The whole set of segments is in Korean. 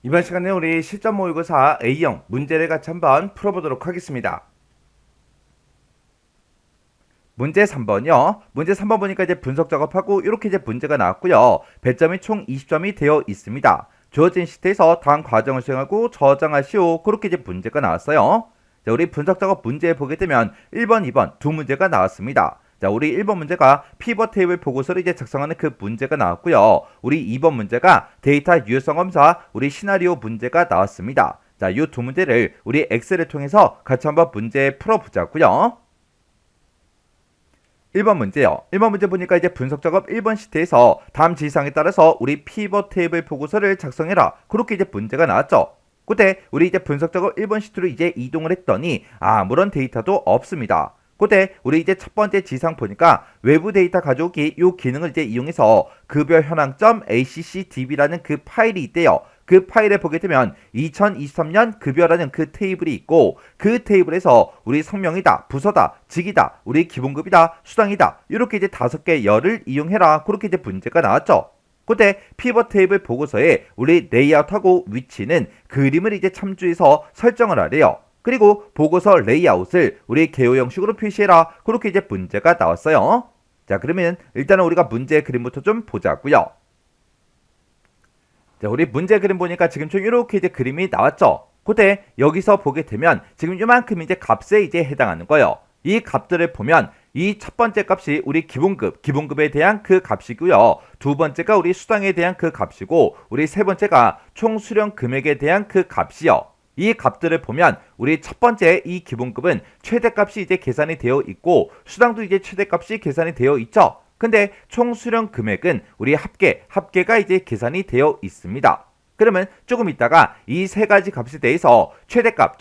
이번 시간에 우리 실전 모의고사 A형 문제를 같이 한번 풀어보도록 하겠습니다. 문제 3번이요. 문제 3번 보니까 이제 분석 작업하고 이렇게 이제 문제가 나왔고요. 배점이 총 20점이 되어 있습니다. 주어진 시트에서 다음 과정을 수행하고 저장하시오. 그렇게 이제 문제가 나왔어요. 자, 우리 분석 작업 문제 보게 되면 1번, 2번 두 문제가 나왔습니다. 자, 우리 1번 문제가 피벗 테이블 보고서를 이제 작성하는 그 문제가 나왔고요. 우리 2번 문제가 데이터 유효성 검사, 우리 시나리오 문제가 나왔습니다. 자, 이 두 문제를 우리 엑셀을 통해서 같이 한번 문제 풀어보자고요. 1번 문제요. 1번 문제 보니까 이제 분석 작업 1번 시트에서 다음 지시사항에 따라서 우리 피벗 테이블 보고서를 작성해라. 그렇게 이제 문제가 나왔죠. 그때 우리 이제 분석 작업 1번 시트로 이제 이동을 했더니 아무런 데이터도 없습니다. 그때 우리 이제 첫 번째 지상 보니까 외부 데이터 가져오기 이 기능을 이제 이용해서 급여 현황점 ACCDB라는 그 파일이 있대요. 그 파일에 보게 되면 2023년 급여라는 그 테이블이 있고 그 테이블에서 우리 성명이다, 부서다, 직이다, 우리 기본급이다, 수당이다 이렇게 이제 5개 열을 이용해라. 그렇게 이제 문제가 나왔죠. 그때 피벗 테이블 보고서에 우리 레이아웃하고 위치는 그림을 이제 참조해서 설정을 하래요. 그리고 보고서 레이아웃을 우리 개요 형식으로 표시해라. 그렇게 이제 문제가 나왔어요. 자, 그러면 일단은 우리가 문제 그림부터 좀 보자고요. 자, 우리 문제 그림 보니까 지금 좀 이렇게 이제 그림이 나왔죠. 그때 여기서 보게 되면 지금 이만큼 이제 값에 이제 해당하는 거예요. 이 값들을 보면 이 첫 번째 값이 우리 기본급에 대한 그 값이고요. 두 번째가 우리 수당에 대한 그 값이고, 우리 세 번째가 총 수령 금액에 대한 그 값이요. 이 값들을 보면 우리 첫 번째 이 기본급은 최대값이 이제 계산이 되어 있고, 수당도 이제 최대값이 계산이 되어 있죠. 근데 총 수령 금액은 우리 합계가 이제 계산이 되어 있습니다. 그러면 조금 있다가 이 세 가지 값에 대해서 최대값,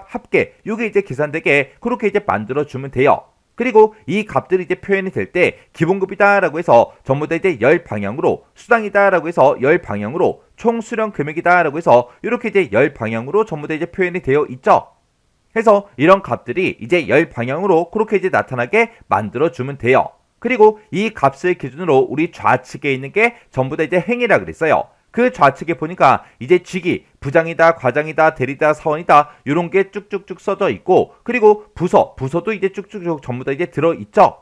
합계, 요게 이제 계산되게 그렇게 이제 만들어주면 돼요. 그리고 이 값들이 이제 표현이 될 때 기본급이다라고 해서 전부 다 이제 열 방향으로, 수당이다라고 해서 열 방향으로, 총 수령 금액이다라고 해서 이렇게 이제 열 방향으로 전부 다 이제 표현이 되어 있죠. 해서 이런 값들이 이제 열 방향으로 그렇게 이제 나타나게 만들어주면 돼요. 그리고 이 값을 기준으로 우리 좌측에 있는 게 전부 다 이제 행이라 그랬어요. 그 좌측에 보니까 이제 직위, 부장이다, 과장이다, 대리다, 사원이다 이런 게 쭉쭉쭉 써져 있고, 그리고 부서도 이제 쭉쭉쭉 전부 다 이제 들어 있죠.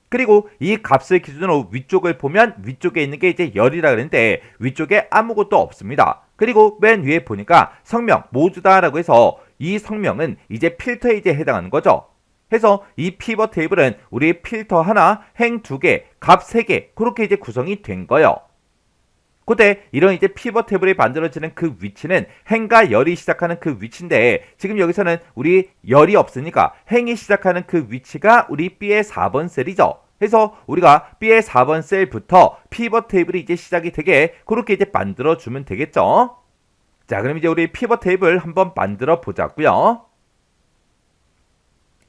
그리고 이 값을 기준으로 위쪽을 보면 위쪽에 있는 게 이제 열이라 그랬는데 위쪽에 아무것도 없습니다. 그리고 맨 위에 보니까 성명 모두다라고 해서 이 성명은 이제 필터에 이제 해당하는 거죠. 해서 이 피벗 테이블은 우리 필터 하나, 행 2개, 값 3개 그렇게 이제 구성이 된 거예요. 그때 이런 이제 피벗 테이블이 만들어지는 그 위치는 행과 열이 시작하는 그 위치인데, 지금 여기서는 우리 열이 없으니까 행이 시작하는 그 위치가 우리 B의 4번 셀이죠. 그래서 우리가 B의 4번 셀부터 피벗 테이블이 이제 시작이 되게 그렇게 이제 만들어주면 되겠죠. 자, 그럼 이제 우리 피벗 테이블 한번 만들어 보자고요.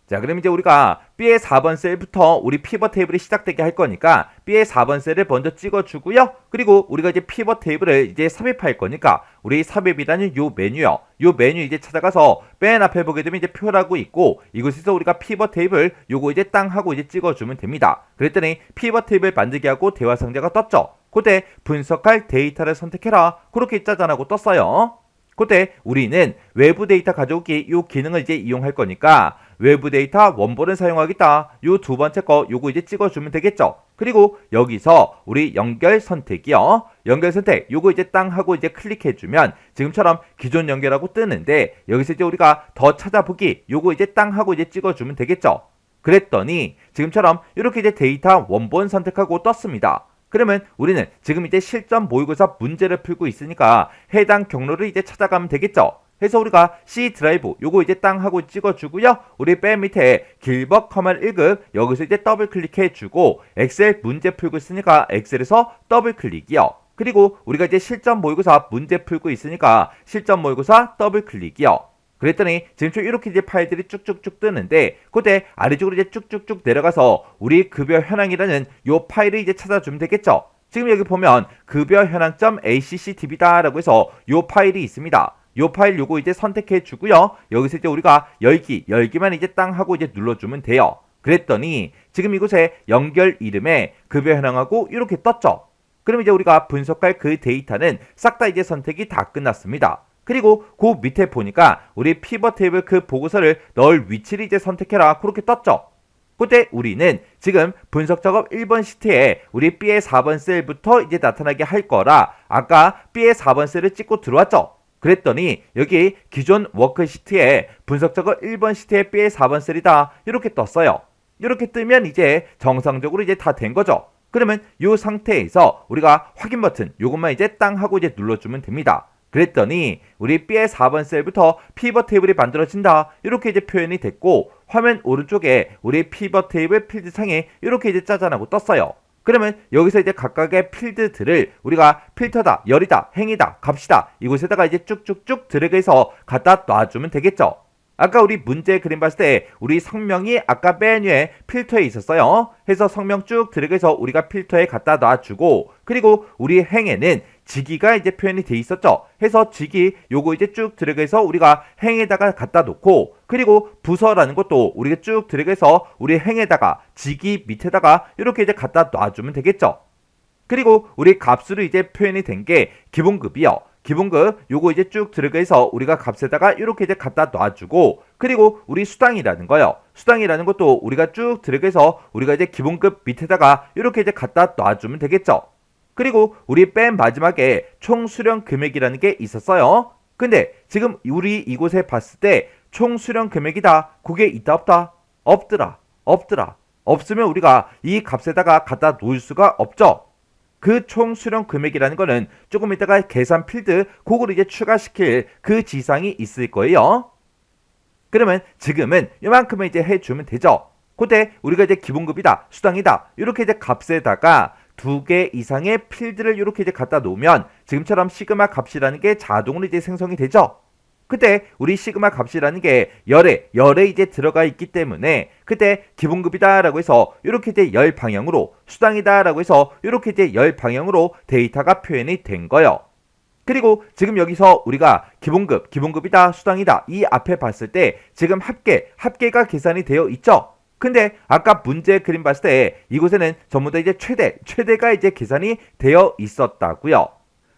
자, 그럼 이제 우리가 B의 4번 셀부터 우리 피벗 테이블이 시작되게 할 거니까 B의 4번 셀을 먼저 찍어주고요. 그리고 우리가 이제 피벗 테이블을 이제 삽입할 거니까 우리 삽입이라는 요 메뉴요. 요 메뉴 이제 찾아가서 맨 앞에 보게 되면 이제 표라고 있고, 이곳에서 우리가 피벗 테이블 요거 이제 땅 하고 이제 찍어주면 됩니다. 그랬더니 피벗 테이블 만들기 하고 대화 상자가 떴죠. 그때 분석할 데이터를 선택해라. 그렇게 짜잔하고 떴어요. 그때 우리는 외부 데이터 가져오기 요 기능을 이제 이용할 거니까 외부 데이터 원본을 사용하겠다. 요 두 번째 거 요거 이제 찍어주면 되겠죠. 그리고 여기서 우리 연결 선택이요. 연결 선택 요거 이제 땅 하고 이제 클릭해주면 지금처럼 기존 연결하고 뜨는데, 여기서 이제 우리가 더 찾아보기 요거 이제 땅 하고 이제 찍어주면 되겠죠. 그랬더니 지금처럼 이렇게 이제 데이터 원본 선택하고 떴습니다. 그러면 우리는 지금 이제 실전 모의고사 문제를 풀고 있으니까 해당 경로를 이제 찾아가면 되겠죠. 그래서 우리가 C 드라이브 요거 이제 땅 하고 찍어주고요. 우리 맨 밑에 길벗 커맨 1급 여기서 이제 더블 클릭해주고, 엑셀 문제 풀고 있으니까 엑셀에서 더블 클릭이요. 그리고 우리가 이제 실전 모의고사 문제 풀고 있으니까 실전 모의고사 더블 클릭이요. 그랬더니 지금 좀 이렇게 이제 파일들이 쭉쭉쭉 뜨는데, 그때 아래쪽으로 이제 쭉쭉쭉 내려가서 우리 급여 현황이라는 요 파일을 이제 찾아주면 되겠죠. 지금 여기 보면 급여 현황점 ACCDB다라고 해서 요 파일이 있습니다. 요 파일 요거 이제 선택해 주고요. 여기서 이제 우리가 열기만 이제 땅 하고 이제 눌러주면 돼요. 그랬더니 지금 이곳에 연결 이름에 급여 현황하고 이렇게 떴죠. 그럼 이제 우리가 분석할 그 데이터는 싹 다 이제 선택이 다 끝났습니다. 그리고 그 밑에 보니까 우리 피벗 테이블 그 보고서를 넣을 위치를 이제 선택해라 그렇게 떴죠. 그때 우리는 지금 분석 작업 1번 시트에 우리 B의 4번 셀부터 이제 나타나게 할 거라 아까 B의 4번 셀을 찍고 들어왔죠. 그랬더니 여기 기존 워크 시트에 분석 작업 1번 시트에 B의 4번 셀이다 이렇게 떴어요. 이렇게 뜨면 이제 정상적으로 이제 다 된 거죠. 그러면 이 상태에서 우리가 확인 버튼 요것만 이제 땅 하고 이제 눌러주면 됩니다. 그랬더니 우리 B의 4번 셀부터 피벗 테이블이 만들어진다 이렇게 이제 표현이 됐고 화면 오른쪽에 우리 피벗 테이블 필드 창에 이렇게 이제 짜잔하고 떴어요. 그러면 여기서 이제 각각의 필드들을 우리가 필터다, 열이다, 행이다, 값이다 이곳에다가 이제 쭉쭉쭉 드래그해서 갖다 놔주면 되겠죠. 아까 우리 문제 그림 봤을 때 우리 성명이 아까 맨 위에 필터에 있었어요. 해서 성명 쭉 드래그해서 우리가 필터에 갖다 놔주고 그리고 우리 행에는 직위가 이제 표현이 돼 있었죠. 해서 직위 요거 이제 쭉 드래그해서 우리가 행에다가 갖다 놓고 그리고 부서라는 것도 우리가 쭉 드래그해서 우리 행에다가 직위 밑에다가 이렇게 이제 갖다 놔주면 되겠죠. 그리고 우리 값으로 이제 표현이 된 게 기본급이요. 기본급 요거 이제 쭉 드래그해서 우리가 값에다가 이렇게 이제 갖다 놔주고 그리고 우리 수당이라는 거요. 수당이라는 것도 우리가 쭉 드래그해서 우리가 이제 기본급 밑에다가 이렇게 이제 갖다 놔주면 되겠죠. 그리고 우리 맨 마지막에 총 수령 금액이라는 게 있었어요. 근데 지금 우리 이곳에 봤을 때 총 수령 금액이다. 그게 있다 없다? 없더라. 없으면 우리가 이 값에다가 갖다 놓을 수가 없죠. 그 총 수령 금액이라는 거는 조금 이따가 계산 필드 그걸 이제 추가시킬 그 지상이 있을 거예요. 그러면 지금은 이만큼은 이제 해주면 되죠. 그때 우리가 이제 기본급이다, 수당이다 이렇게 이제 값에다가 2개 이상의 필드를 이렇게 이제 갖다 놓으면 지금처럼 시그마 값이라는 게 자동으로 이제 생성이 되죠. 그때 우리 시그마 값이라는 게 열에 이제 들어가 있기 때문에 그때 기본급이다라고 해서 이렇게 이제 열 방향으로 수당이다라고 해서 이렇게 이제 열 방향으로 데이터가 표현이 된 거예요. 그리고 지금 여기서 우리가 기본급이다, 수당이다 이 앞에 봤을 때 지금 합계가 계산이 되어 있죠. 근데 아까 문제 그림 봤을 때 이곳에는 전부 다 이제 최대가 이제 계산이 되어 있었다고요.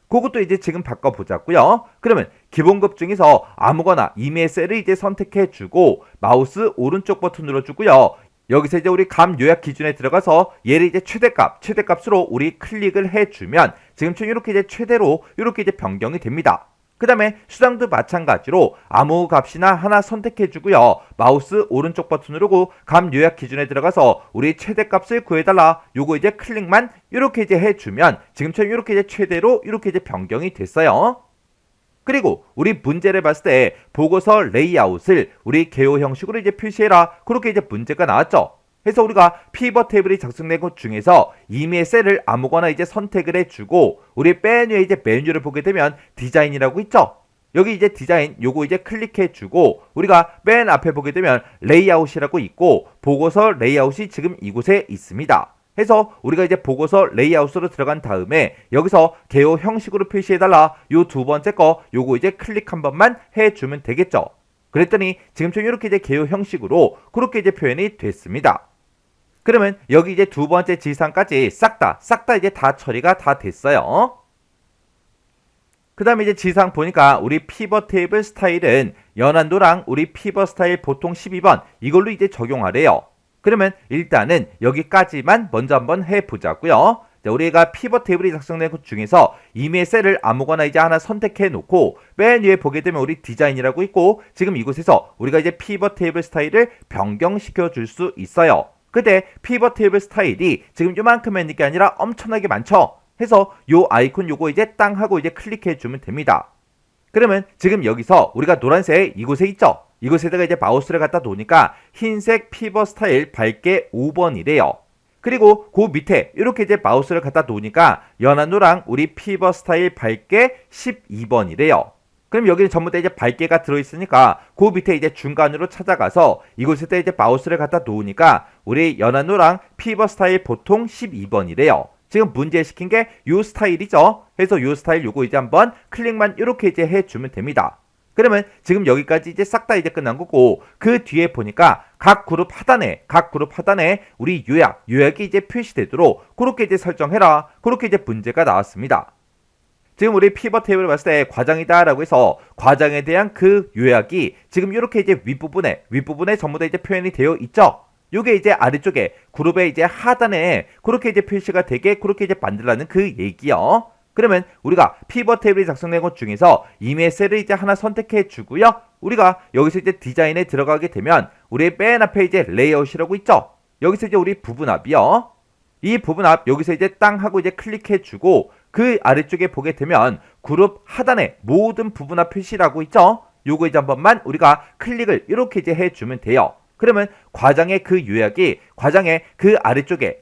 그것도 이제 지금 바꿔보자고요. 그러면 기본급 중에서 아무거나 이메일 셀을 이제 선택해주고 마우스 오른쪽 버튼 눌러주고요. 여기서 이제 우리 값 요약 기준에 들어가서 얘를 이제 최대값으로 우리 클릭을 해주면 지금처럼 이렇게 이제 최대로 이렇게 이제 변경이 됩니다. 그 다음에 수당도 마찬가지로 아무 값이나 하나 선택해주고요. 마우스 오른쪽 버튼 누르고 값 요약 기준에 들어가서 우리 최대값을 구해달라. 요거 이제 클릭만 이렇게 이제 해주면 지금처럼 이렇게 이제 최대로 이렇게 이제 변경이 됐어요. 그리고 우리 문제를 봤을 때 보고서 레이아웃을 우리 개요 형식으로 이제 표시해라. 그렇게 이제 문제가 나왔죠. 그래서 우리가 피벗 테이블이 작성된 것 중에서 이메일 셀을 아무거나 이제 선택을 해주고 우리 맨 위에 이제 메뉴를 보게 되면 디자인이라고 있죠. 여기 이제 디자인 요거 이제 클릭해주고 우리가 맨 앞에 보게 되면 레이아웃이라고 있고 보고서 레이아웃이 지금 이곳에 있습니다. 해서 우리가 이제 보고서 레이아웃으로 들어간 다음에 여기서 개요 형식으로 표시해달라. 요 두 번째 거 요거 이제 클릭 한 번만 해주면 되겠죠. 그랬더니 지금처럼 이렇게 이제 개요 형식으로 그렇게 이제 표현이 됐습니다. 그러면 여기 이제 두 번째 지상까지 싹 다 이제 다 처리가 다 됐어요. 그 다음에 이제 지상 보니까 우리 피벗 테이블 스타일은 연한도랑 우리 피벗 스타일 보통 12번 이걸로 이제 적용하래요. 그러면 일단은 여기까지만 먼저 한번 해보자고요. 자, 우리가 피벗 테이블이 작성된 것 중에서 이메일 셀을 아무거나 이제 하나 선택해 놓고 맨 위에 보게 되면 우리 디자인이라고 있고 지금 이곳에서 우리가 이제 피벗 테이블 스타일을 변경시켜 줄 수 있어요. 근데 피벗 테이블 스타일이 지금 요만큼 있는 게 아니라 엄청나게 많죠. 해서 요 아이콘 요거 이제 땅 하고 이제 클릭해 주면 됩니다. 그러면 지금 여기서 우리가 노란색 이곳에 있죠. 이곳에다가 이제 마우스를 갖다 놓으니까 흰색 피벗 스타일 밝게 5번이래요. 그리고 그 밑에 이렇게 이제 마우스를 갖다 놓으니까 연한노랑 우리 피벗 스타일 밝게 12번이래요. 그럼 여기는 전부 다 이제 밝게가 들어있으니까 그 밑에 이제 중간으로 찾아가서 이곳에다 이제 마우스를 갖다 놓으니까 우리 연한노랑 피벗 스타일 보통 12번이래요. 지금 문제 시킨 게 요 스타일이죠. 그래서 요 스타일 요거 이제 한번 클릭만 이렇게 이제 해주면 됩니다. 그러면 지금 여기까지 이제 싹 다 이제 끝난 거고, 그 뒤에 보니까 각 그룹 하단에 우리 요약이 이제 표시되도록 그렇게 이제 설정해라. 그렇게 이제 문제가 나왔습니다. 지금 우리 피벗 테이블을 봤을 때 과장이다라고 해서 과장에 대한 그 요약이 지금 이렇게 이제 윗부분에 전부 다 이제 표현이 되어 있죠. 요게 이제 아래쪽에 그룹의 이제 하단에 그렇게 이제 표시가 되게 그렇게 이제 만들라는 그 얘기요. 그러면 우리가 피벗 테이블이 작성된 것 중에서 이메일 셀을 이제 하나 선택해 주고요. 우리가 여기서 이제 디자인에 들어가게 되면 우리 맨 앞에 이제 레이아웃이라고 있죠. 여기서 이제 우리 부분합이요. 이 부분합 여기서 이제 땅 하고 이제 클릭해 주고 그 아래쪽에 보게 되면 그룹 하단에 모든 부분합 표시라고 있죠. 요거 이제 한 번만 우리가 클릭을 이렇게 이제 해주면 돼요. 그러면 과장의 그 요약이 과장의 그 아래쪽에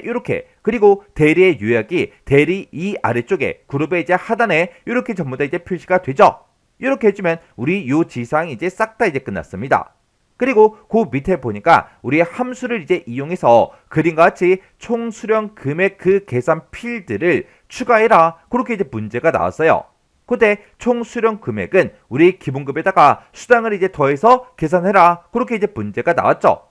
이렇게, 그리고 대리의 요약이 대리 이 아래쪽에 그룹의 이제 하단에 이렇게 전부 다 이제 표시가 되죠. 이렇게 해주면 우리 요 지상이 이제 싹 다 이제 끝났습니다. 그리고 그 밑에 보니까 우리 함수를 이제 이용해서 그림과 같이 총 수령 금액 그 계산 필드를 추가해라. 그렇게 이제 문제가 나왔어요. 그때 총 수령 금액은 우리 기본급에다가 수당을 이제 더해서 계산해라. 그렇게 이제 문제가 나왔죠.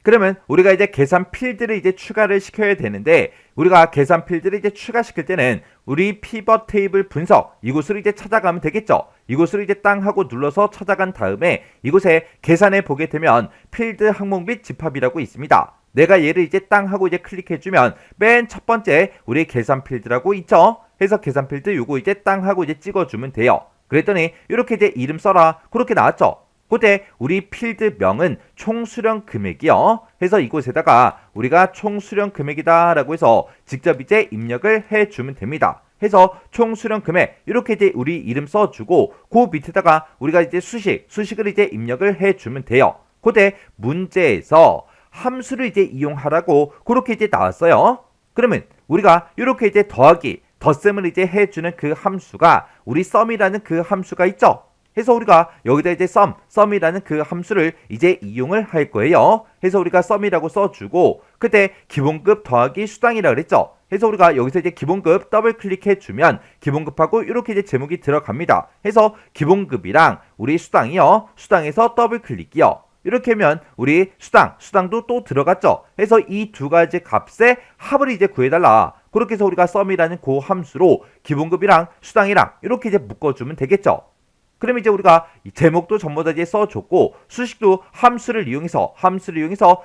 그러면 우리가 이제 계산 필드를 이제 추가를 시켜야 되는데, 우리가 계산 필드를 이제 추가시킬 때는 우리 피벗 테이블 분석 이곳으로 이제 찾아가면 되겠죠. 이곳으로 이제 땅 하고 눌러서 찾아간 다음에 이곳에 계산해 보게 되면 필드 항목 및 집합이라고 있습니다. 내가 얘를 이제 땅 하고 이제 클릭해 주면 맨 첫 번째 우리 계산 필드라고 있죠. 해서 계산 필드 요거 이제 땅 하고 이제 찍어 주면 돼요. 그랬더니 이렇게 이제 이름 써라. 그렇게 나왔죠. 그때 우리 필드명은 총수령 금액이요. 해서 이곳에다가 우리가 총수령 금액이다 라고 해서 직접 이제 입력을 해주면 됩니다. 해서 총수령 금액 이렇게 이제 우리 이름 써주고 그 밑에다가 우리가 이제 수식을 이제 입력을 해주면 돼요. 그때 문제에서 함수를 이제 이용하라고 그렇게 이제 나왔어요. 그러면 우리가 이렇게 이제 더하기 덧셈을 이제 해주는 그 함수가 우리 sum이라는 그 함수가 있죠. 해서 우리가 여기다 이제 sum이라는 그 함수를 이제 이용을 할 거예요. 해서 우리가 sum이라고 써주고 그때 기본급 더하기 수당이라 그랬죠. 해서 우리가 여기서 이제 기본급 더블 클릭해 주면 기본급하고 이렇게 이제 제목이 들어갑니다. 해서 기본급이랑 우리 수당이요. 수당에서 더블 클릭이요. 이렇게 하면 우리 수당도 또 들어갔죠. 해서 이 두 가지 값의 합을 이제 구해달라. 그렇게 해서 우리가 sum이라는 그 함수로 기본급이랑 수당이랑 이렇게 이제 묶어주면 되겠죠. 그럼 이제 우리가 제목도 전부 다 이제 써줬고 수식도 함수를 이용해서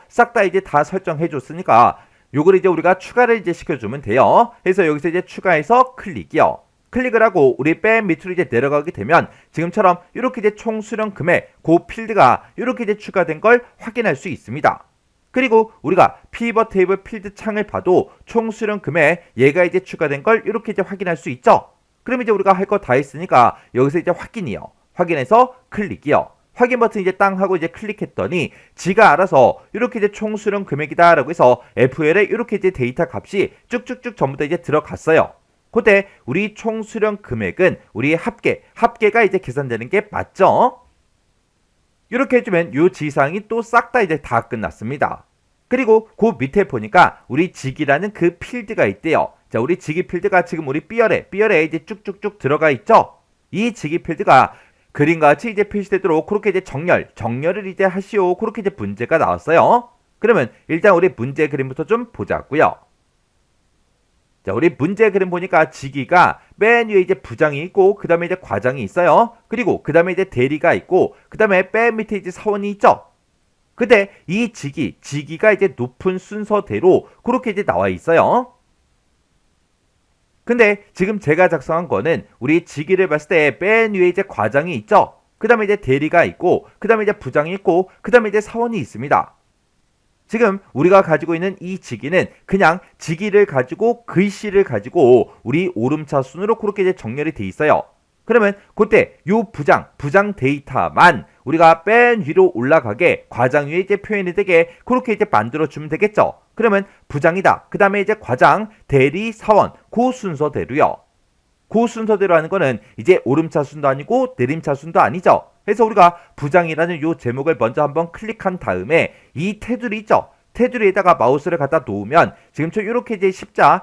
싹 다 이제 다 설정해 줬으니까 요걸 이제 우리가 추가를 이제 시켜주면 돼요. 그래서 여기서 이제 추가해서 클릭이요. 클릭을 하고 우리 맨 밑으로 이제 내려가게 되면 지금처럼 이렇게 이제 총 수령 금액 그 필드가 이렇게 이제 추가된 걸 확인할 수 있습니다. 그리고 우리가 피벗 테이블 필드 창을 봐도 총 수령 금액 얘가 이제 추가된 걸 이렇게 이제 확인할 수 있죠. 그럼 이제 우리가 할 거 다 했으니까 여기서 이제 확인이요. 확인해서 클릭이요. 확인 버튼 이제 땅 하고 이제 클릭했더니 지가 알아서 이렇게 이제 총 수령 금액이다 라고 해서 FL에 이렇게 이제 데이터 값이 쭉쭉쭉 전부 다 이제 들어갔어요. 그때 우리 총 수령 금액은 우리 합계가 이제 계산되는 게 맞죠? 이렇게 해주면 요 지상이 또 싹 다 이제 다 끝났습니다. 그리고 그 밑에 보니까 우리 직이라는 그 필드가 있대요. 자, 우리 직이 필드가 지금 우리 B열에 이제 쭉쭉쭉 들어가 있죠? 이 직이 필드가 그림과 같이 이제 표시되도록 그렇게 이제 정렬을 이제 하시오. 그렇게 이제 문제가 나왔어요. 그러면 일단 우리 문제 그림부터 좀 보자고요. 자, 우리 문제 그림 보니까 직위가 맨 위에 이제 부장이 있고 그 다음에 이제 과장이 있어요. 그리고 그 다음에 이제 대리가 있고 그 다음에 맨 밑에 이제 사원이 있죠. 근데 이 직위가 이제 높은 순서대로 그렇게 이제 나와 있어요. 근데 지금 제가 작성한 거는 우리 직위를 봤을 때 맨 위에 이제 과장이 있죠. 그 다음에 이제 대리가 있고 그 다음에 이제 부장이 있고 그 다음에 이제 사원이 있습니다. 지금 우리가 가지고 있는 이 직위는 그냥 직위를 가지고 글씨를 가지고 우리 오름차 순으로 그렇게 이제 정렬이 돼 있어요. 그러면 그때 요 부장 데이터만 우리가 맨 위로 올라가게 과장 위에 이제 표현이 되게 그렇게 이제 만들어 주면 되겠죠. 그러면 부장이다. 그 다음에 이제 과장, 대리, 사원 그 순서대로요. 그 순서대로 하는 거는 이제 오름차 순도 아니고 내림차 순도 아니죠. 그래서 우리가 부장이라는 요 제목을 먼저 한번 클릭한 다음에 이 테두리 있죠. 테두리에다가 마우스를 갖다 놓으면 지금처럼 이렇게 이제 십자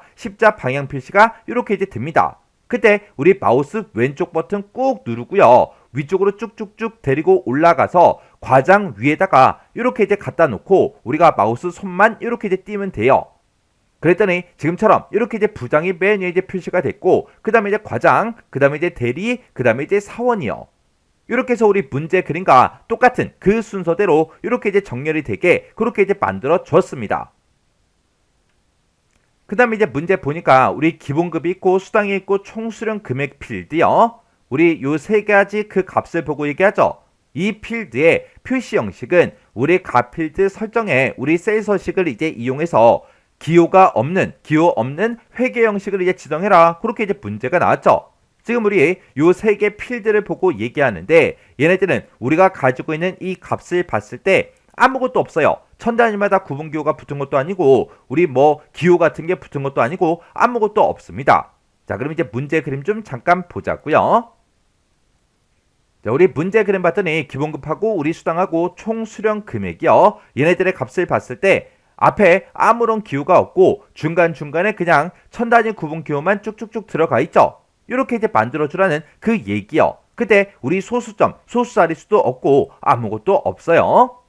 방향 표시가 이렇게 이제 됩니다. 그때 우리 마우스 왼쪽 버튼 꾹 누르고요. 위쪽으로 쭉쭉쭉 데리고 올라가서 과장 위에다가 이렇게 이제 갖다 놓고 우리가 마우스 손만 이렇게 이제 띄면 돼요. 그랬더니 지금처럼 이렇게 이제 부장이 맨 위에 이제 표시가 됐고, 그 다음에 이제 과장, 그 다음에 이제 대리, 그 다음에 이제 사원이요. 이렇게 해서 우리 문제 그림과 똑같은 그 순서대로 이렇게 이제 정렬이 되게 그렇게 이제 만들어 줬습니다. 그 다음에 이제 문제 보니까 우리 기본급이 있고 수당이 있고 총 수령 금액 필드요. 우리 요 세 가지 그 값을 보고 얘기하죠. 이 필드의 표시 형식은 우리 값 필드 설정에 우리 셀 서식을 이제 이용해서 기호 없는 회계 형식을 이제 지정해라. 그렇게 이제 문제가 나왔죠. 지금 우리 요 세 개 필드를 보고 얘기하는데, 얘네들은 우리가 가지고 있는 이 값을 봤을 때 아무것도 없어요. 천 단위마다 구분 기호가 붙은 것도 아니고 우리 뭐 기호 같은 게 붙은 것도 아니고 아무것도 없습니다. 자, 그럼 이제 문제 그림 좀 잠깐 보자고요. 자, 우리 문제 그림 봤더니 기본급하고 우리 수당하고 총 수령 금액이요. 얘네들의 값을 봤을 때 앞에 아무런 기호가 없고 중간중간에 그냥 천 단위 구분 기호만 쭉쭉쭉 들어가 있죠. 이렇게 이제 만들어주라는 그 얘기요. 그때 우리 소수점, 소수자릿수도 없고 아무것도 없어요.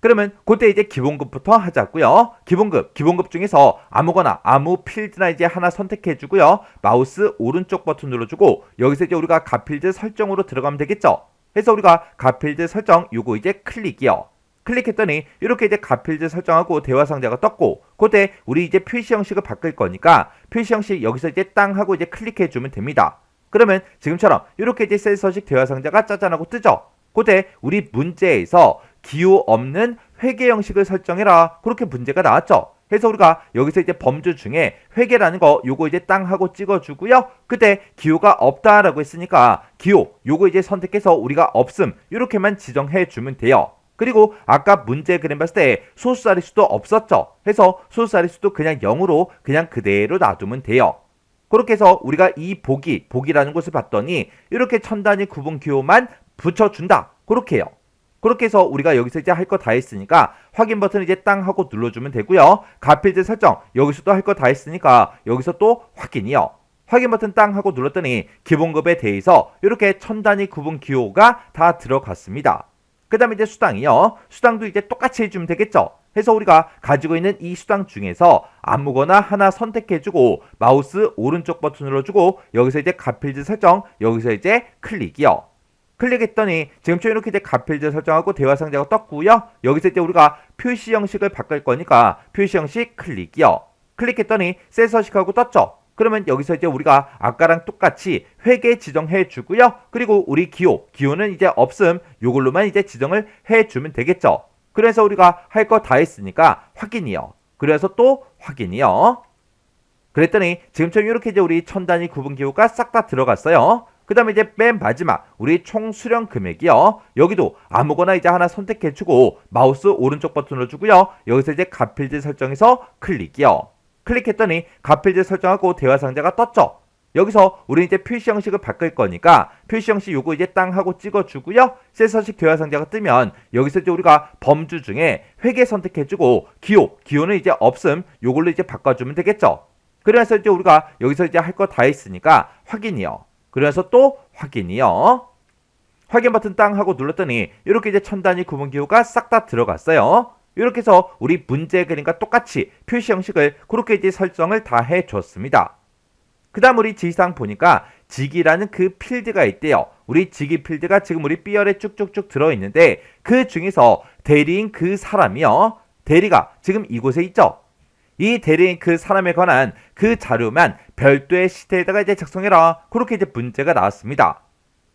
그러면 그때 이제 기본급부터 하자고요. 기본급 중에서 아무거나 아무 필드나 이제 하나 선택해주고요. 마우스 오른쪽 버튼 눌러주고 여기서 이제 우리가 값필드 설정으로 들어가면 되겠죠. 그래서 우리가 값필드 설정 요거 이제 클릭이요. 클릭했더니 이렇게 이제 값필드 설정하고 대화 상자가 떴고, 그때 우리 이제 표시 형식을 바꿀 거니까 표시 형식 여기서 이제 땅 하고 이제 클릭해주면 됩니다. 그러면 지금처럼 이렇게 이제 셀 서식 대화 상자가 짜잔하고 뜨죠. 그때 우리 문제에서 기호 없는 회계 형식을 설정해라. 그렇게 문제가 나왔죠. 그래서 우리가 여기서 이제 범주 중에 회계라는 거 요거 이제 땅 하고 찍어주고요. 그때 기호가 없다라고 했으니까 기호 요거 이제 선택해서 우리가 없음 이렇게만 지정해 주면 돼요. 그리고 아까 문제 그림 봤을 때 소수자릿수도 없었죠. 해서 소수자릿수도 그냥 0으로 그냥 그대로 놔두면 돼요. 그렇게 해서 우리가 이 보기라는 곳을 봤더니 이렇게 천 단위 구분 기호만 붙여준다. 그렇게 해요. 그렇게 해서 우리가 여기서 이제 할 거 다 했으니까 확인 버튼 이제 땅 하고 눌러주면 되고요. 값필드 설정 여기서도 할 거 다 했으니까 여기서 또 확인이요. 확인 버튼 땅 하고 눌렀더니 기본급에 대해서 이렇게 천 단위 구분 기호가 다 들어갔습니다. 그 다음에 이제 수당이요. 수당도 이제 똑같이 해주면 되겠죠. 해서 우리가 가지고 있는 이 수당 중에서 아무거나 하나 선택해주고 마우스 오른쪽 버튼 눌러주고 여기서 이제 값필드 설정 여기서 이제 클릭이요. 클릭했더니 지금처럼 이렇게 이제 값필드 설정하고 대화 상자가 떴고요. 여기서 이제 우리가 표시 형식을 바꿀 거니까 표시 형식 클릭이요. 클릭했더니 셀 서식하고 떴죠. 그러면 여기서 이제 우리가 아까랑 똑같이 회계 지정해 주고요. 그리고 우리 기호는 이제 없음 요걸로만 이제 지정을 해 주면 되겠죠. 그래서 우리가 할 거 다 했으니까 확인이요. 그래서 또 확인이요. 그랬더니 지금처럼 이렇게 이제 우리 천 단위 구분 기호가 싹 다 들어갔어요. 그 다음에 이제 맨 마지막 우리 총 수령 금액이요. 여기도 아무거나 이제 하나 선택해주고 마우스 오른쪽 버튼을 주고요. 여기서 이제 값필드 설정해서 클릭이요. 클릭했더니 값필드 설정하고 대화 상자가 떴죠. 여기서 우리 이제 표시 형식을 바꿀 거니까 표시 형식 요거 이제 땅 하고 찍어주고요. 셀 서식 대화 상자가 뜨면 여기서 이제 우리가 범주 중에 회계 선택해주고 기호는 이제 없음 요걸로 이제 바꿔주면 되겠죠. 그래서 이제 우리가 여기서 이제 할 거 다 했으니까 확인이요. 그래서 또 확인이요. 확인 버튼 땅 하고 눌렀더니 이렇게 이제 천 단위 구분 기호가 싹 다 들어갔어요. 이렇게 해서 우리 문제 그림과 똑같이 표시 형식을 그렇게 이제 설정을 다 해줬습니다. 그 다음 우리 지시사항 보니까 직이라는 그 필드가 있대요. 우리 직위 필드가 지금 우리 B열에 쭉쭉쭉 들어있는데 그 중에서 대리인 그 사람이요. 대리가 지금 이곳에 있죠. 이 대리인 그 사람에 관한 그 자료만 별도의 시트에다가 이제 작성해라. 그렇게 이제 문제가 나왔습니다.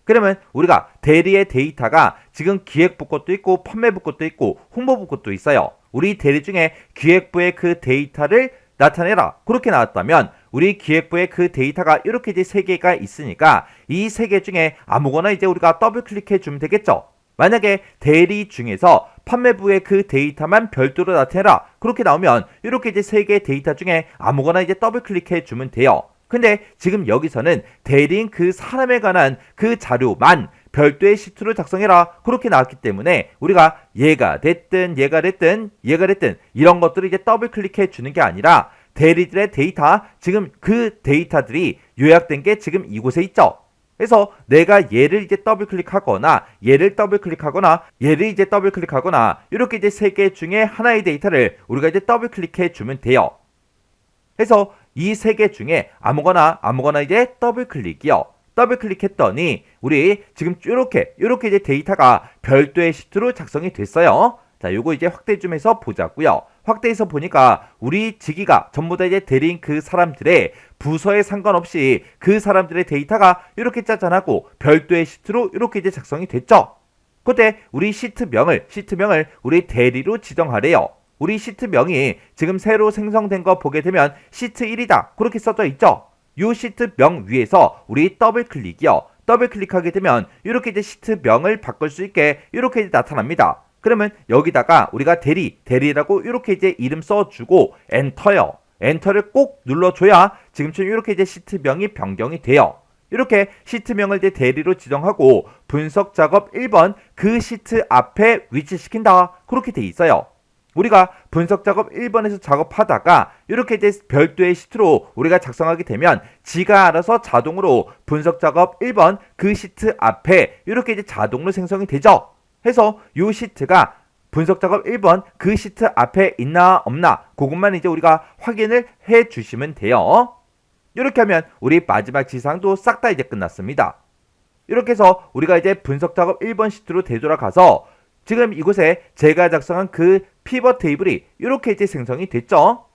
그러면 우리가 대리의 데이터가 지금 기획부 것도 있고 판매부 것도 있고 홍보부 것도 있어요. 우리 대리 중에 기획부의 그 데이터를 나타내라. 그렇게 나왔다면 우리 기획부의 그 데이터가 이렇게 이제 3개가 있으니까 이 3개 중에 아무거나 이제 우리가 더블 클릭해 주면 되겠죠. 만약에 대리 중에서 판매부의 그 데이터만 별도로 나타내라. 그렇게 나오면 이렇게 이제 3개의 데이터 중에 아무거나 이제 더블 클릭해 주면 돼요. 근데 지금 여기서는 대리인 그 사람에 관한 그 자료만 별도의 시트로 작성해라. 그렇게 나왔기 때문에 우리가 얘가 됐든 이런 것들을 이제 더블 클릭해 주는 게 아니라 대리들의 데이터, 지금 그 데이터들이 요약된 게 지금 이곳에 있죠. 그래서 내가 얘를 이제 더블 클릭하거나 얘를 더블 클릭하거나 얘를 이제 더블 클릭하거나 이렇게 이제 세 개 중에 하나의 데이터를 우리가 이제 더블 클릭해 주면 돼요. 그래서 이 세 개 중에 아무거나 이제 더블 클릭이요. 더블 클릭했더니 우리 지금 이렇게 이제 데이터가 별도의 시트로 작성이 됐어요. 자, 요거 이제 확대 좀 해서 보자고요. 확대해서 보니까 우리 직위가 전부 다 이제 대리인 그 사람들의 부서에 상관없이 그 사람들의 데이터가 이렇게 짜잔하고 별도의 시트로 이렇게 이제 작성이 됐죠. 그때 우리 시트명을 우리 대리로 지정하래요. 우리 시트명이 지금 새로 생성된 거 보게 되면 시트 1이다 그렇게 써져 있죠. 요 시트명 위에서 우리 더블 클릭이요. 더블 클릭하게 되면 이렇게 이제 시트명을 바꿀 수 있게 이렇게 이제 나타납니다. 그러면 여기다가 우리가 대리라고 이렇게 이제 이름 써주고 엔터요. 엔터를 꼭 눌러줘야 지금처럼 이렇게 이제 시트명이 변경이 돼요. 이렇게 시트명을 이제 대리로 지정하고 분석 작업 1번 그 시트 앞에 위치시킨다 그렇게 돼 있어요. 우리가 분석 작업 1번에서 작업하다가 이렇게 이제 별도의 시트로 우리가 작성하게 되면 지가 알아서 자동으로 분석 작업 1번 그 시트 앞에 이렇게 이제 자동으로 생성이 되죠. 해서 요 시트가 분석 작업 1번 그 시트 앞에 있나 없나 그것만 이제 우리가 확인을 해 주시면 돼요. 이렇게 하면 우리 마지막 지상도 싹 다 이제 끝났습니다. 이렇게 해서 우리가 이제 분석 작업 1번 시트로 되돌아가서 지금 이곳에 제가 작성한 그 피벗 테이블이 이렇게 이제 생성이 됐죠.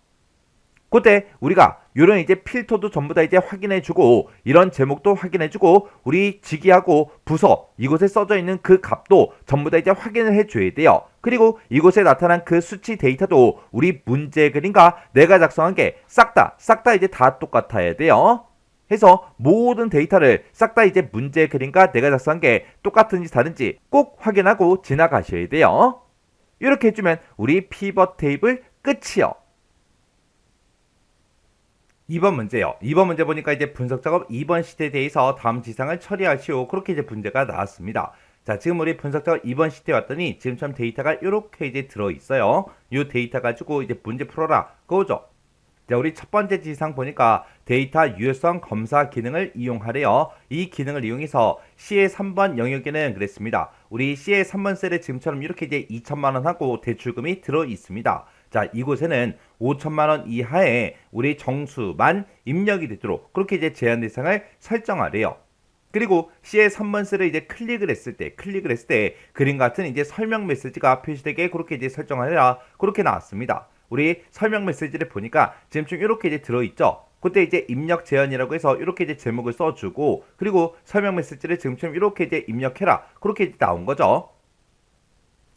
그때 우리가 이런 이제 필터도 전부 다 이제 확인해주고 이런 제목도 확인해주고 우리 직위하고 부서 이곳에 써져 있는 그 값도 전부 다 이제 확인을 해줘야 돼요. 그리고 이곳에 나타난 그 수치 데이터도 우리 문제 그림과 내가 작성한 게 싹 다 이제 다 똑같아야 돼요. 해서 모든 데이터를 싹 다 이제 문제 그림과 내가 작성한 게 똑같은지 다른지 꼭 확인하고 지나가셔야 돼요. 이렇게 해주면 우리 피벗 테이블 끝이요. 2번 문제요. 2번 문제 보니까 이제 분석 작업 2번 시트에 대해서 다음 지상을 처리하시오. 그렇게 이제 문제가 나왔습니다. 자, 지금 우리 분석 작업 2번 시트에 왔더니 지금처럼 데이터가 이렇게 이제 들어 있어요. 이 데이터 가지고 이제 문제 풀어라. 그거죠. 자, 우리 첫 번째 지상 보니까 데이터 유효성 검사 기능을 이용하래요. 이 기능을 이용해서 C의 3번 영역에는 그랬습니다. 우리 C의 3번 셀에 지금처럼 이렇게 이제 2천만 원 하고 대출금이 들어 있습니다. 자, 이곳에는 5천만 원 이하의 우리 정수만 입력이 되도록 그렇게 이제 제한 대상을 설정하래요. 그리고 C의 3번 셀을 이제 클릭을 했을 때 그림 같은 이제 설명 메시지가 표시되게 그렇게 이제 설정하라 그렇게 나왔습니다. 우리 설명 메시지를 보니까 지금 좀 이렇게 이제 들어있죠. 그때 이제 입력 제한이라고 해서 이렇게 이제 제목을 써주고 그리고 설명 메시지를 지금처럼 이렇게 이제 입력해라 그렇게 이제 나온 거죠.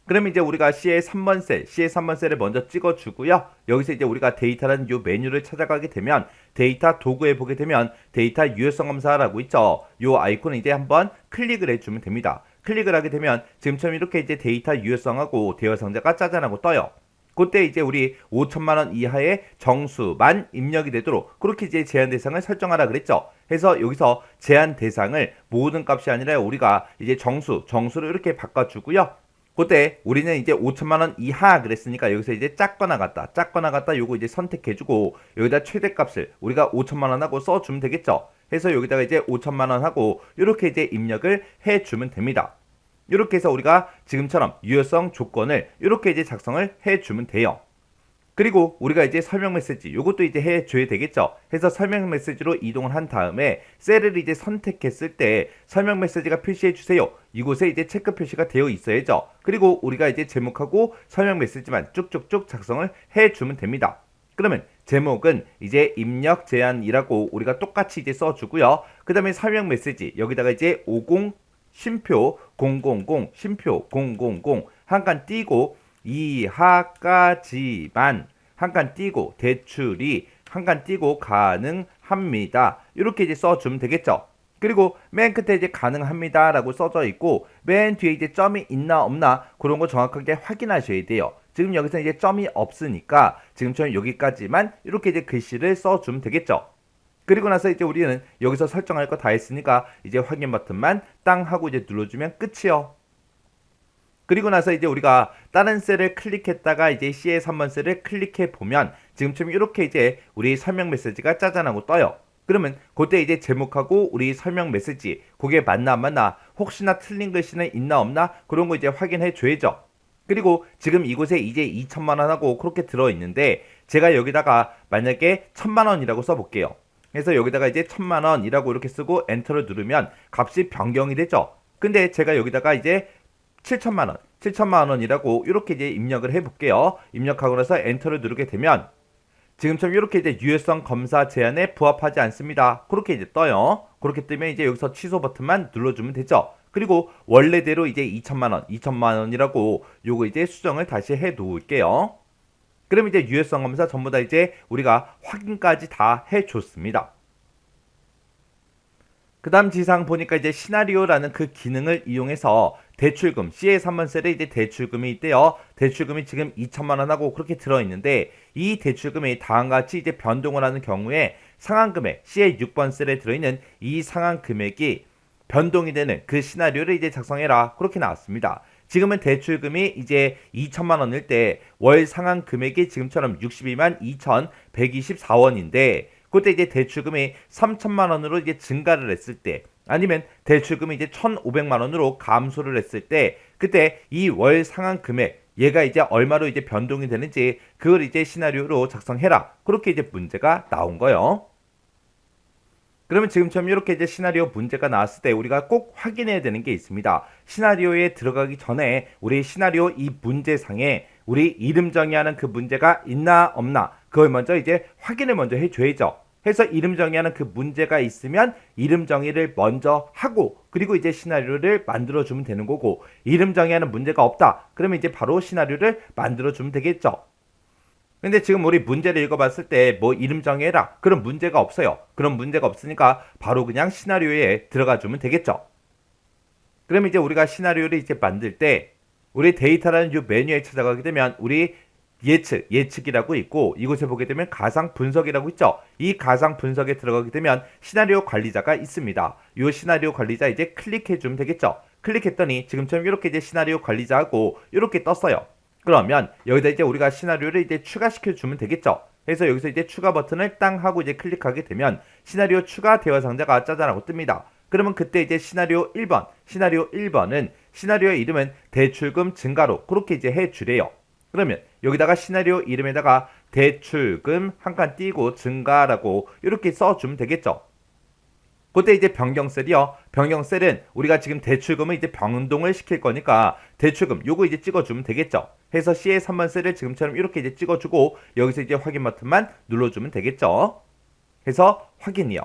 그러면 이제 우리가 C의 3번 셀을 먼저 찍어주고요. 여기서 이제 우리가 데이터라는 요 메뉴를 찾아가게 되면 데이터 도구에 보게 되면 데이터 유효성 검사라고 있죠. 요 아이콘을 이제 한번 클릭을 해주면 됩니다. 클릭을 하게 되면 지금처럼 이렇게 이제 데이터 유효성하고 대여 상자가 짜잔하고 떠요. 그때 이제 우리 5천만 원 이하의 정수만 입력이 되도록 그렇게 이제 제한 대상을 설정하라 그랬죠. 해서 여기서 제한 대상을 모든 값이 아니라 우리가 이제 정수로 이렇게 바꿔주고요. 그때 우리는 이제 5천만 원 이하 그랬으니까 여기서 이제 작거나 같다 요거 이제 선택해주고 여기다 최대값을 우리가 5천만 원 하고 써주면 되겠죠. 해서 여기다가 이제 5천만 원 하고 이렇게 이제 입력을 해주면 됩니다. 이렇게 해서 우리가 지금처럼 유효성 조건을 이렇게 이제 작성을 해주면 돼요. 그리고 우리가 이제 설명 메시지 이것도 이제 해줘야 되겠죠. 해서 설명 메시지로 이동을 한 다음에 셀을 이제 선택했을 때 설명 메시지가 표시해 주세요. 이곳에 이제 체크 표시가 되어 있어야죠. 그리고 우리가 이제 제목하고 설명 메시지만 쭉쭉쭉 작성을 해주면 됩니다. 그러면 제목은 이제 입력 제한이라고 우리가 똑같이 이제 써주고요. 그 다음에 설명 메시지 여기다가 이제 50 쉼표 000 쉼표 000 한 칸 띄고 이하까지만 한 칸 띄고 대출이 한 칸 띄고 가능합니다. 이렇게 이제 써주면 되겠죠. 그리고 맨 끝에 이제 가능합니다 라고 써져 있고 맨 뒤에 이제 점이 있나 없나 그런 거 정확하게 확인하셔야 돼요. 지금 여기서 이제 점이 없으니까 지금처럼 여기까지만 이렇게 이제 글씨를 써주면 되겠죠. 그리고 나서 이제 우리는 여기서 설정할 거 다 했으니까 이제 확인 버튼만 땅 하고 이제 눌러주면 끝이요. 그리고 나서 이제 우리가 다른 셀을 클릭했다가 이제 C의 3번 셀을 클릭해 보면 지금처럼 이렇게 이제 우리 설명 메시지가 짜잔하고 떠요. 그러면 그때 이제 제목하고 우리 설명 메시지 그게 맞나 안 맞나 혹시나 틀린 글씨는 있나 없나 그런 거 이제 확인해 줘야죠. 그리고 지금 이곳에 이제 2천만 원하고 그렇게 들어 있는데 제가 여기다가 만약에 1,000만 원이라고 써볼게요. 그래서 여기다가 이제 1,000만 원이라고 이렇게 쓰고 엔터를 누르면 값이 변경이 되죠. 근데 제가 여기다가 이제 7천만 원, 7천만 원이라고 이렇게 이제 입력을 해볼게요. 입력하고 나서 엔터를 누르게 되면 지금처럼 이렇게 이제 유효성 검사 제한에 부합하지 않습니다. 그렇게 이제 떠요. 그렇게 뜨면 이제 여기서 취소 버튼만 눌러주면 되죠. 그리고 원래대로 이제 2천만 원, 2천만 원이라고 요거 이제 수정을 다시 해 놓을게요. 그럼 이제 유효성 검사 전부 다 이제 우리가 확인까지 다 해줬습니다. 그 다음 지상 보니까 이제 시나리오라는 그 기능을 이용해서 대출금, CA 3번 셀에 이제 대출금이 있대요. 대출금이 지금 2천만 원하고 그렇게 들어있는데 이 대출금이 다음과 같이 이제 변동을 하는 경우에 상환금액, CA 6번 셀에 들어있는 이 상환금액이 변동이 되는 그 시나리오를 이제 작성해라. 그렇게 나왔습니다. 지금은 대출금이 이제 2천만 원일 때 월 상환 금액이 지금처럼 62만 2,124원인데 그때 이제 대출금이 3천만 원으로 이제 증가를 했을 때 아니면 대출금이 이제 1,500만 원으로 감소를 했을 때 그때 이 월 상환 금액 얘가 이제 얼마로 이제 변동이 되는지 그걸 이제 시나리오로 작성해라. 그렇게 이제 문제가 나온 거예요. 그러면 지금처럼 이렇게 이제 시나리오 문제가 나왔을 때 우리가 꼭 확인해야 되는 게 있습니다. 시나리오에 들어가기 전에 우리 시나리오 이 문제상에 우리 이름 정의하는 그 문제가 있나 없나 그걸 먼저 이제 확인을 먼저 해줘야죠. 해서 이름 정의하는 그 문제가 있으면 이름 정의를 먼저 하고 그리고 이제 시나리오를 만들어주면 되는 거고 이름 정의하는 문제가 없다. 그러면 이제 바로 시나리오를 만들어주면 되겠죠. 근데 지금 우리 문제를 읽어봤을 때 뭐 이름 정해라 그런 문제가 없어요. 그런 문제가 없으니까 바로 그냥 시나리오에 들어가 주면 되겠죠. 그럼 이제 우리가 시나리오를 이제 만들 때 우리 데이터라는 이 메뉴에 찾아가게 되면 우리 예측이라고 있고 이곳에 보게 되면 가상 분석이라고 있죠. 이 가상 분석에 들어가게 되면 시나리오 관리자가 있습니다. 이 시나리오 관리자 이제 클릭해 주면 되겠죠. 클릭했더니 지금처럼 이렇게 이제 시나리오 관리자하고 이렇게 떴어요. 그러면 여기다 이제 우리가 시나리오를 이제 추가시켜 주면 되겠죠. 그래서 여기서 이제 추가 버튼을 땅 하고 이제 클릭하게 되면 시나리오 추가 대화 상자가 짜잔하고 뜹니다. 그러면 그때 이제 시나리오 1번은 시나리오의 이름은 대출금 증가로 그렇게 이제 해 주래요. 그러면 여기다가 시나리오 이름에다가 대출금 한 칸 띄고 증가라고 이렇게 써주면 되겠죠. 그때 이제 변경셀이요. 변경셀은 우리가 지금 대출금을 이제 변동을 시킬 거니까 대출금 요거 이제 찍어주면 되겠죠. 해서 CA 3번 셀을 지금처럼 이렇게 이제 찍어주고 여기서 이제 확인 버튼만 눌러주면 되겠죠. 해서 확인이요.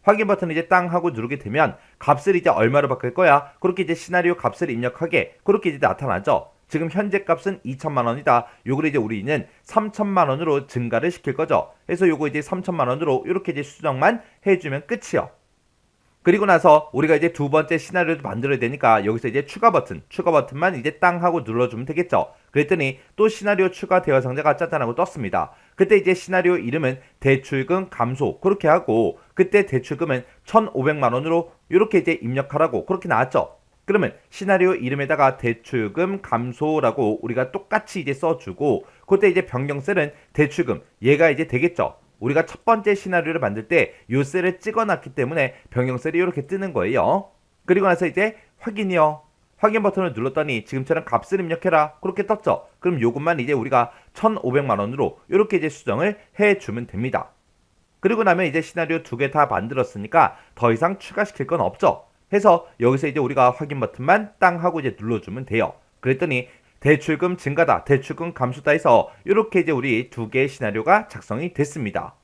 확인 버튼 이제 땅 하고 누르게 되면 값을 이제 얼마로 바꿀 거야. 그렇게 이제 시나리오 값을 입력하게 그렇게 이제 나타나죠. 지금 현재 값은 2천만 원이다. 요걸 이제 우리는 3천만 원으로 증가를 시킬 거죠. 그래서 요거 이제 3천만 원으로 이렇게 이제 수정만 해주면 끝이요. 그리고 나서 우리가 이제 두 번째 시나리오도 만들어야 되니까 여기서 이제 추가 버튼만 이제 땅 하고 눌러주면 되겠죠. 그랬더니 또 시나리오 추가 대화 상자가 짜잔하고 떴습니다. 그때 이제 시나리오 이름은 대출금 감소 그렇게 하고 그때 대출금은 1,500만 원으로 이렇게 이제 입력하라고 그렇게 나왔죠. 그러면 시나리오 이름에다가 대출금 감소라고 우리가 똑같이 이제 써주고 그때 이제 변경셀은 대출금 얘가 이제 되겠죠. 우리가 첫 번째 시나리오를 만들 때 요 셀을 찍어놨기 때문에 변경셀이 이렇게 뜨는 거예요. 그리고 나서 이제 확인이요. 확인 버튼을 눌렀더니 지금처럼 값을 입력해라 그렇게 떴죠. 그럼 요것만 이제 우리가 1,500만 원으로 이렇게 이제 수정을 해주면 됩니다. 그리고 나면 이제 시나리오 두 개 다 만들었으니까 더 이상 추가시킬 건 없죠. 해서 여기서 이제 우리가 확인 버튼만 땅 하고 이제 눌러주면 돼요. 그랬더니 대출금 증가다, 대출금 감소다 해서 이렇게 이제 우리 두 개의 시나리오가 작성이 됐습니다.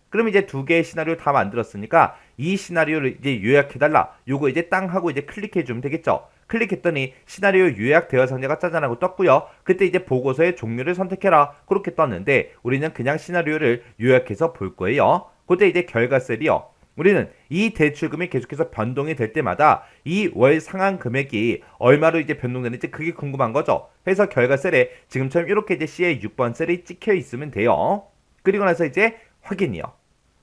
그럼 이제 두 개의 시나리오 다 만들었으니까 이 시나리오를 이제 요약해달라. 요거 이제 땅 하고 이제 클릭해주면 되겠죠. 클릭했더니 시나리오 요약 대화 상자가 짜잔하고 떴고요. 그때 이제 보고서의 종류를 선택해라. 그렇게 떴는데 우리는 그냥 시나리오를 요약해서 볼 거예요. 그때 이제 결과셀이요. 우리는 이 대출금이 계속해서 변동이 될 때마다 이 월 상환 금액이 얼마로 이제 변동되는지 그게 궁금한 거죠. 그래서 결과셀에 지금처럼 이렇게 이제 C의 6번 셀이 찍혀 있으면 돼요. 그리고 나서 이제 확인이요.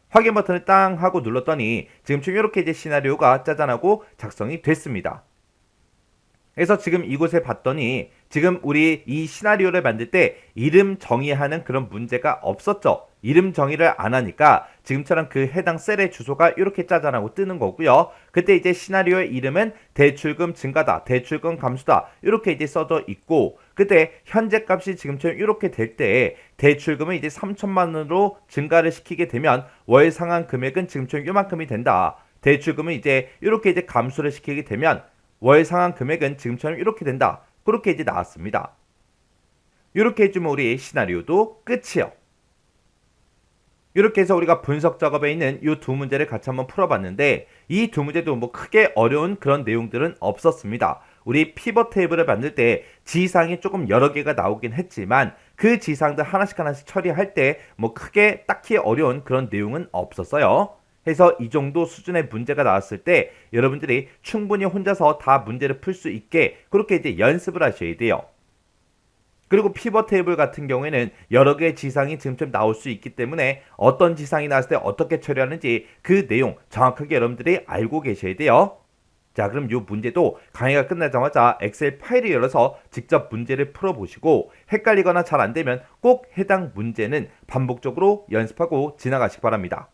확인 버튼을 땅 하고 눌렀더니 지금처럼 이렇게 이제 시나리오가 짜잔하고 작성이 됐습니다. 그래서 지금 이곳에 봤더니 지금 우리 이 시나리오를 만들 때 이름 정의하는 그런 문제가 없었죠. 이름 정의를 안 하니까 지금처럼 그 해당 셀의 주소가 이렇게 짜잔하고 뜨는 거고요. 그때 이제 시나리오의 이름은 대출금 증가다, 대출금 감소다 이렇게 이제 써져 있고, 그때 현재 값이 지금처럼 이렇게 될 때 대출금을 이제 3천만 원으로 증가를 시키게 되면 월 상환 금액은 지금처럼 이만큼이 된다. 대출금은 이제 이렇게 이제 감소를 시키게 되면 월 상환 금액은 지금처럼 이렇게 된다. 그렇게 이제 나왔습니다. 이렇게 해주면 우리 시나리오도 끝이요. 이렇게 해서 우리가 분석 작업에 있는 이 두 문제를 같이 한번 풀어봤는데, 이 두 문제도 뭐 크게 어려운 그런 내용들은 없었습니다. 우리 피벗 테이블을 만들 때 지상이 조금 여러 개가 나오긴 했지만 그 지상들 하나씩 하나씩 처리할 때 뭐 크게 딱히 어려운 그런 내용은 없었어요. 해서 이 정도 수준의 문제가 나왔을 때 여러분들이 충분히 혼자서 다 문제를 풀 수 있게 그렇게 이제 연습을 하셔야 돼요. 그리고 피벗 테이블 같은 경우에는 여러 개의 지상이 지금쯤 나올 수 있기 때문에 어떤 지상이 나왔을 때 어떻게 처리하는지 그 내용 정확하게 여러분들이 알고 계셔야 돼요. 자, 그럼 이 문제도 강의가 끝나자마자 엑셀 파일을 열어서 직접 문제를 풀어보시고 헷갈리거나 잘 안되면 꼭 해당 문제는 반복적으로 연습하고 지나가시기 바랍니다.